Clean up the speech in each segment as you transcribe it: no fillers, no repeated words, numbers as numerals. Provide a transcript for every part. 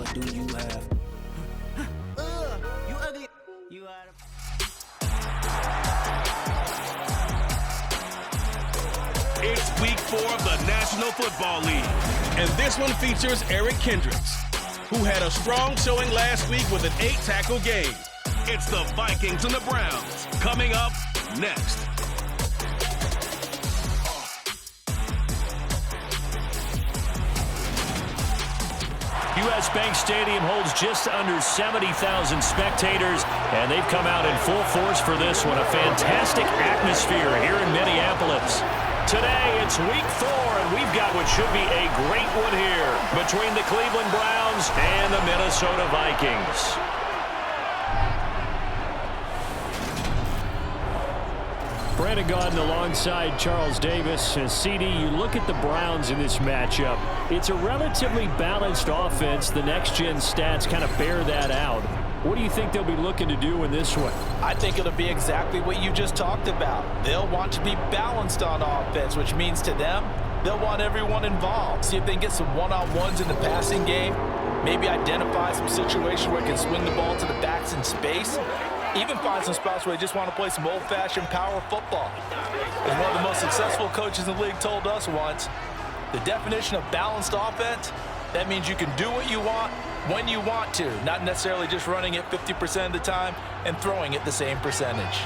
what do you have? You ugly. You out of... It's week 4 of the National Football League, and this one features Eric Kendricks, who had a strong showing last week with an 8-tackle game. It's the Vikings and the Browns coming up next. U.S. Bank Stadium holds just under 70,000 spectators, and they've come out in full force for this one. A fantastic atmosphere here in Minneapolis. Today, it's week 4, and we've got what should be a great one here between the Cleveland Browns and the Minnesota Vikings. Brandon Gaudin alongside Charles Davis. And CD, you look at the Browns in this matchup. It's a relatively balanced offense. The next-gen stats kind of bear that out. What do you think they'll be looking to do in this one? I think it'll be exactly what you just talked about. They'll want to be balanced on offense, which means to them, they'll want everyone involved. See if they can get some one-on-ones in the passing game. Maybe identify some situations where they can swing the ball to the backs in space. Even find some spots where they just want to play some old-fashioned power football. As one of the most successful coaches in the league told us once, the definition of balanced offense, that means you can do what you want when you want to, not necessarily just running it 50% of the time and throwing it the same percentage.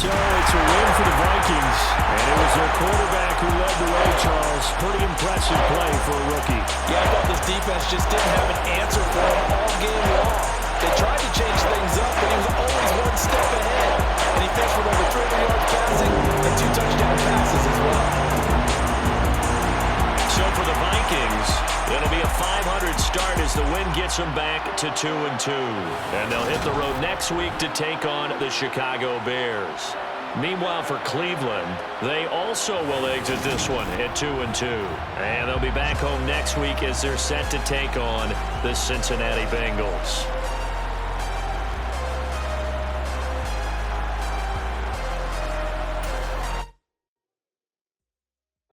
So it's a win for the Vikings, and it was their quarterback who led the way, Charles. Pretty impressive play for a rookie. Yeah, I thought this defense just didn't have an answer for him all game long. They tried to change things up, but he was always one step ahead. And he finished with over 300 yards passing and 2 touchdown passes as well. So for the Vikings, it'll be a 500 start as the win gets them back to 2-2. And they'll hit the road next week to take on the Chicago Bears. Meanwhile, for Cleveland, they also will exit this one at 2-2. And they'll be back home next week as they're set to take on the Cincinnati Bengals.